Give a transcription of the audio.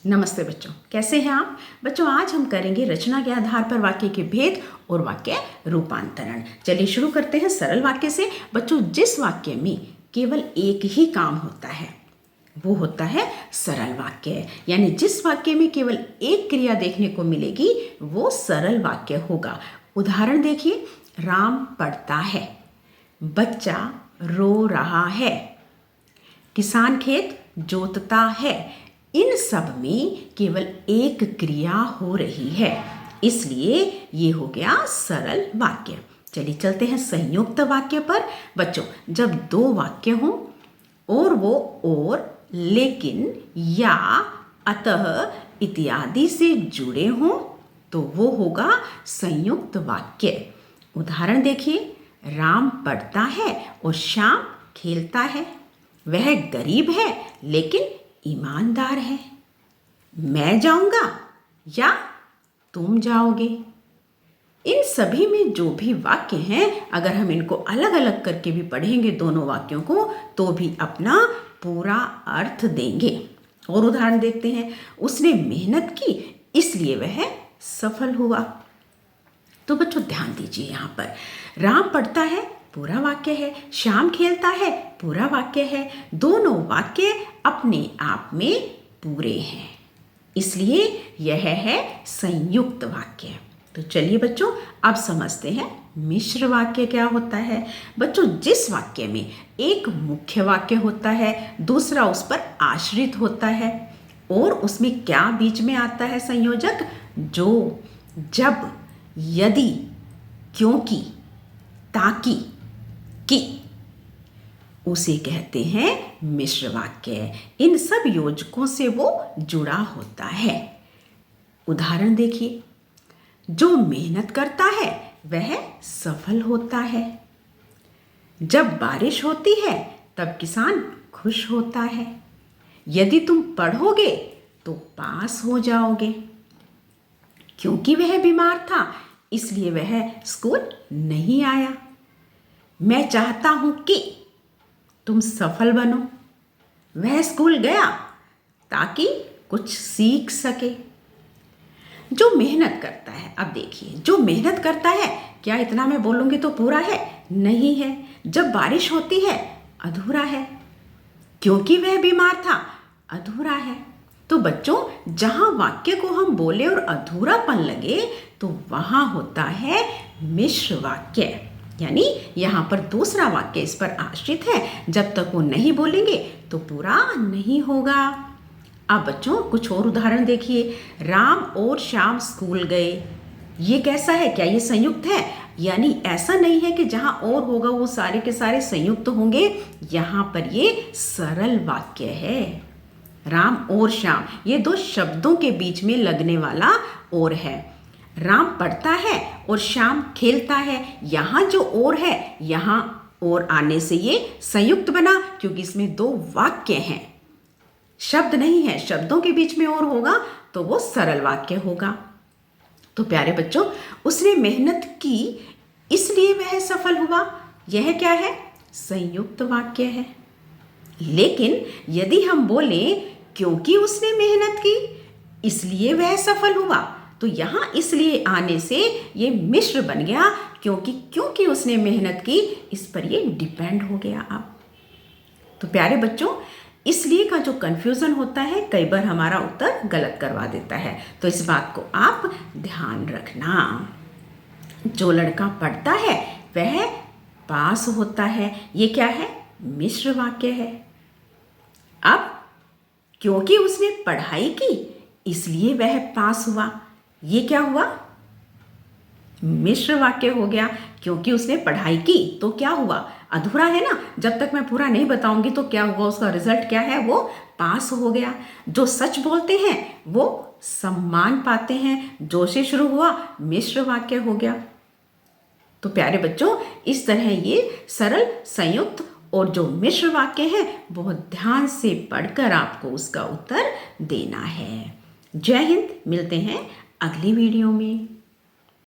नमस्ते बच्चों, कैसे हैं आप? बच्चों, आज हम करेंगे रचना के आधार पर वाक्य के भेद और वाक्य रूपांतरण। चलिए शुरू करते हैं सरल वाक्य से। बच्चों, जिस वाक्य में केवल एक ही काम होता है वो होता है सरल वाक्य। यानी जिस वाक्य में केवल एक क्रिया देखने को मिलेगी वो सरल वाक्य होगा। उदाहरण देखिए, राम पढ़ता है, बच्चा रो रहा है, किसान खेत जोतता है। इन सब में केवल एक क्रिया हो रही है, इसलिए ये हो गया सरल वाक्य। चलिए चलते हैं संयुक्त वाक्य पर। बच्चों, जब दो वाक्य हों और वो और, लेकिन, या, अतः इत्यादि से जुड़े हों तो वो होगा संयुक्त वाक्य। उदाहरण देखिए, राम पढ़ता है और श्याम खेलता है। वह गरीब है लेकिन ईमानदार है। मैं जाऊंगा या तुम जाओगे। इन सभी में जो भी वाक्य हैं, अगर हम इनको अलग अलग करके भी पढ़ेंगे दोनों वाक्यों को तो भी अपना पूरा अर्थ देंगे। और उदाहरण देखते हैं, उसने मेहनत की इसलिए वह सफल हुआ। तो बच्चों ध्यान दीजिए, यहाँ पर राम पढ़ता है पूरा वाक्य है, श्याम खेलता है पूरा वाक्य है। दोनों वाक्य अपने आप में पूरे हैं, इसलिए यह है संयुक्त वाक्य। तो चलिए बच्चों, अब समझते हैं मिश्र वाक्य क्या होता है। बच्चों, जिस वाक्य में एक मुख्य वाक्य होता है, दूसरा उस पर आश्रित होता है और उसमें क्या बीच में आता है संयोजक, जो, जब, यदि, क्योंकि, ताकि, कि, उसे कहते हैं मिश्र वाक्य। इन सब योजकों से वो जुड़ा होता है। उदाहरण देखिए, जो मेहनत करता है वह सफल होता है। जब बारिश होती है तब किसान खुश होता है। यदि तुम पढ़ोगे तो पास हो जाओगे। क्योंकि वह बीमार था इसलिए वह स्कूल नहीं आया। मैं चाहता हूं कि तुम सफल बनो। वह स्कूल गया ताकि कुछ सीख सके। जो मेहनत करता है, अब देखिए, जो मेहनत करता है, क्या इतना मैं बोलूंगी तो पूरा है? नहीं है। जब बारिश होती है अधूरा है। क्योंकि वह बीमार था अधूरा है। तो बच्चों, जहां वाक्य को हम बोले और अधूरापन लगे तो वहां होता है मिश्र वाक्य। यानी यहाँ पर दूसरा वाक्य इस पर आश्रित है। जब तक वो नहीं बोलेंगे तो पूरा नहीं होगा। अब बच्चों कुछ और उदाहरण देखिए। राम और श्याम स्कूल गए। ये कैसा है? क्या ये संयुक्त है? यानी ऐसा नहीं है कि जहाँ और होगा वो सारे के सारे संयुक्त होंगे। यहाँ पर ये सरल वाक्य है। राम और श्याम, ये दो शब्दों के बीच में लगने वाला और है। राम पढ़ता है और श्याम खेलता है। यहाँ जो और है, यहाँ और आने से ये संयुक्त बना, क्योंकि इसमें दो वाक्य हैं, शब्द नहीं है। शब्दों के बीच में और होगा तो वो सरल वाक्य होगा। तो प्यारे बच्चों, उसने मेहनत की इसलिए वह सफल हुआ। यह क्या है? संयुक्त वाक्य है। लेकिन यदि हम बोले क्योंकि उसने मेहनत की इसलिए वह सफल हुआ, तो यहाँ इसलिए आने से ये मिश्र बन गया। क्योंकि उसने मेहनत की, इस पर ये डिपेंड हो गया। अब तो प्यारे बच्चों, इसलिए का जो कंफ्यूजन होता है कई बार हमारा उत्तर गलत करवा देता है, तो इस बात को आप ध्यान रखना। जो लड़का पढ़ता है वह पास होता है। ये क्या है? मिश्र वाक्य है। अब क्योंकि उसने पढ़ाई की इसलिए वह पास हुआ। ये क्या हुआ? मिश्र वाक्य हो गया। क्योंकि उसने पढ़ाई की तो क्या हुआ? अधूरा है ना। जब तक मैं पूरा नहीं बताऊंगी तो क्या होगा, उसका रिजल्ट क्या है? वो पास हो गया। जो सच बोलते हैं वो सम्मान पाते हैं। जो से शुरू हुआ मिश्र वाक्य हो गया। तो प्यारे बच्चों, इस तरह ये सरल, संयुक्त और जो मिश्र वाक्य है बहुत ध्यान से पढ़कर आपको उसका उत्तर देना है। जय हिंद। मिलते हैं अगली वीडियो में।